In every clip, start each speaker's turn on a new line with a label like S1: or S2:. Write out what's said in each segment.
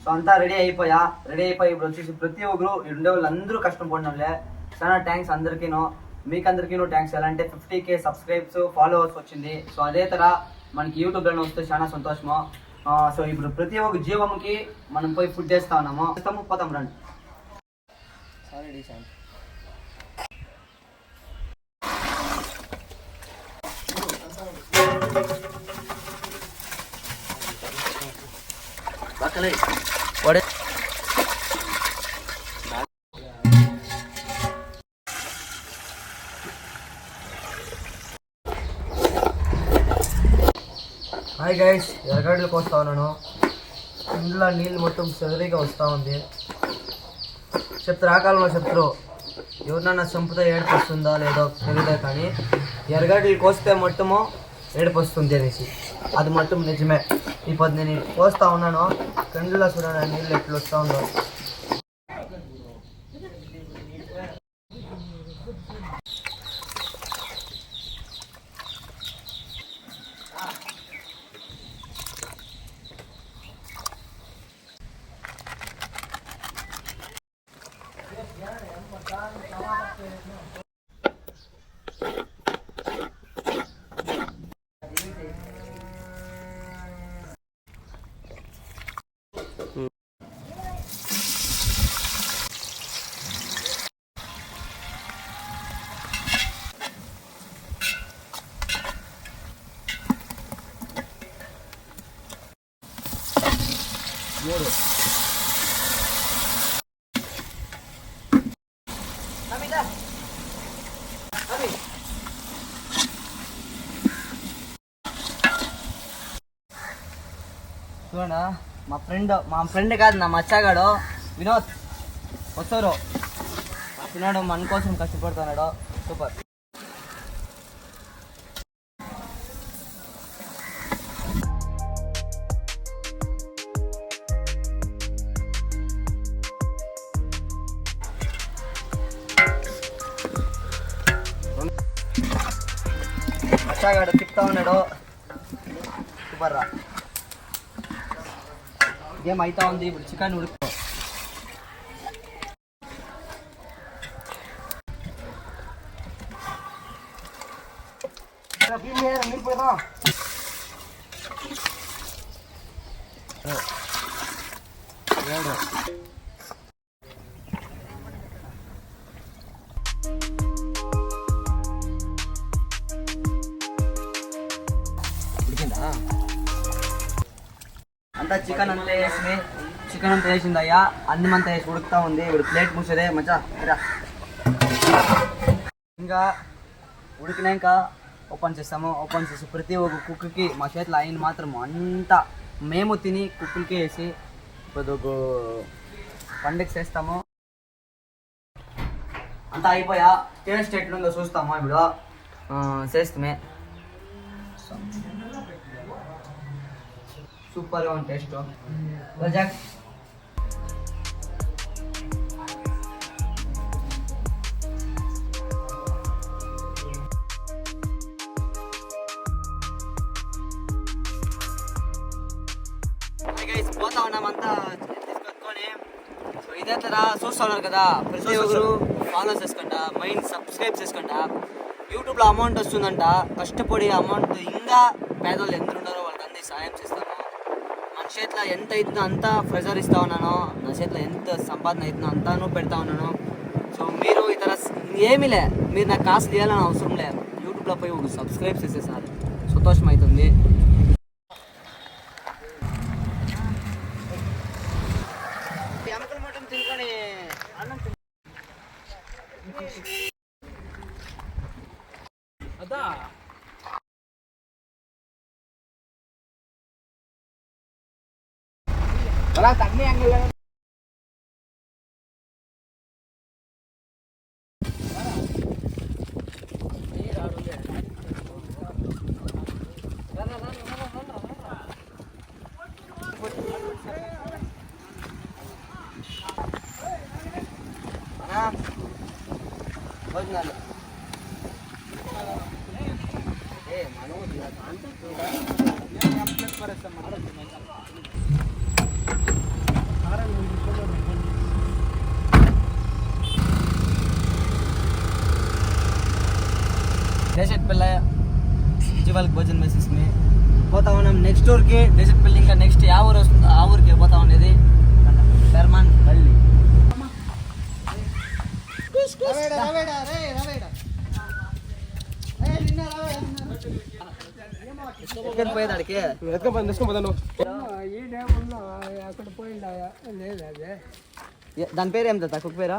S1: So అంతా ready అయిపోయి ఇప్పుడు వచ్చేసి ప్రతి ఒక్కరు ఉండే వాళ్ళందరూ కష్టపడినోళ్ళే. చాలా థ్యాంక్స్ అందరికీను, మీకందరికీను థ్యాంక్స్. ఎలా అంటే 50K సబ్స్క్రైబ్స్ ఫాలోవర్స్ వచ్చింది. సో అదే తర మనకి యూట్యూబ్లో వస్తే చాలా సంతోషము. సో ఇప్పుడు ప్రతి ఒక్క జీవంకి మనం పోయి ఫుడ్ చేస్తా ఉన్నాము. పోతాం రండి. హాయ్ గైస్, ఎర్రగడ్డలకు వస్తా ఉన్నాను. ఇందులో నీళ్ళు మొత్తం సరిగా వస్తూ ఉంది. చెప్తారు ఆకాలంలో చెప్తారు ఎవరినన్నా చంపుతా ఏడుపు వస్తుందా లేదో తెలియదే, కానీ ఎర్రగడ్డలు కోస్తే మొత్తము ఏడుపు వస్తుంది అనేసి అది మొత్తం నిజమే. ఇప్పుడు నేను కోస్తా ఉన్నాను, కండ్లలో చూడండి నీళ్ళు ఎట్లు వస్తూ ఉందో. చూడండి, మా ఫ్రెండ్ కాదు, నా మచ్చాగాడు వినోద్ వస్తారు. పిల్లాడు మన కోసం కష్టపడుతున్నాడు. సూపర్. మచ్చాగాడు తిప్పుతా ఉన్నాడు. సూపర్ రా. గేమ్ అవుతా ఉంది. ఇప్పుడు చికెన్ ఉడుకు. ఉడికిందా అంతా? చికెన్ అంతా వేసింది అయ్యా. అన్నం అంతా వేసి ఉడుకుతా ఉంది. ఇప్పుడు ప్లేట్ మూసేదే మచ్చా. ఇంకా ఉడికినాక ఓపెన్ చేస్తాము. ఓపెన్ చేసి ప్రతి ఒక్క కుక్కకి మా చేతిలో అయిన మాత్రం అంతా మేము తిని కుక్కలకి వేసి ఇప్పుడు ఒక పండుగ చేస్తాము. అంతా అయిపోయా. టేస్ట్ ఎట్లుందో చూస్తాము. ఇప్పుడు చేస్తామే. సూపర్గా ఉంది టేస్ట్. రజాక్ పోతా ఉన్నామంతా తీసుకొచ్చుకొని. సో ఇదే తర చూస్తూ ఉన్నారు కదా, ప్రతి ఒక్కరు ఫాలో చేసుకుంటా, మైండ్ సబ్స్క్రైబ్ చేసుకుంటా. యూట్యూబ్లో అమౌంట్ వస్తుందంట. కష్టపడి అమౌంట్ ఇంకా పేదవాళ్ళు ఎంత ఉన్నారో వాళ్ళకి అందరి సాయం చేస్తాను. మన చేతిలో ఎంత అవుతుందో అంతా ప్రెజర్ ఇస్తూ ఉన్నాను. నా చేతిలో ఎంత సంపాదన అవుతుందో అంతాను పెడతా ఉన్నాను. సో మీరు ఇతర ఏమీ మీరు నాకు కాసు తీయాలని అవసరం లేదు. యూట్యూబ్లో పోయి ఒక సబ్స్క్రైబ్ చేసేసారు, సంతోషం అవుతుంది. ఎముకలు మటన్ తినుకొని అన్నం అదా అలా తగ్గి అంగ భోజనాలు దేశట్పల్లి జీవాలకు భోజనం వేసేసి పోతా ఉన్నాం నెక్స్ట్ ఊరికి. దేశట్పల్లి ఇంకా నెక్స్ట్ ఆ ఊరు వస్తుంది, ఆ ఊరికి పోతా ఉండేది బెర్మాన్ పల్లి. పోయేది అడికి దాని పేరు ఏం తాత కుక్క పేరా?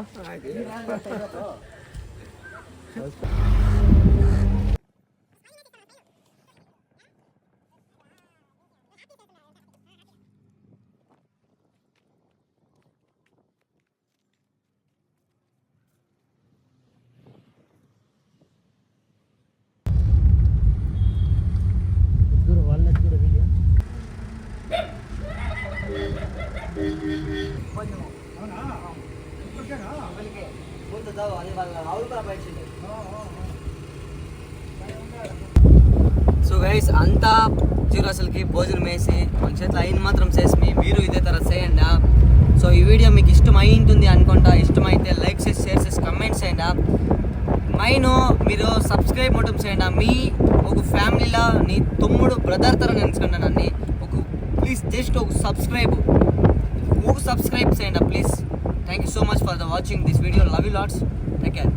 S1: సో గైస్ అంతా జీరో అసలుకి భోజనం వేసి మన చేతిలో అయిన మాత్రం చేసి మీరు ఇదే తర చేయండి. సో ఈ వీడియో మీకు ఇష్టం అయి ఉంటుంది అనుకుంటా. ఇష్టమైతే లైక్ చేసి షేర్ చేసి కమెంట్స్ చేయండి. మైను మీరు సబ్స్క్రైబ్ మొత్తం చేయండి. మీ ఒక ఫ్యామిలీలో నీ తమ్ముడు బ్రదర్ తర నెనుకుంటాను నన్ను ఒక ప్లీజ్ జస్ట్ ఒక సబ్స్క్రైబ్ చేయండి please. Thank you so much for the watching this video. Love you lots. Take care.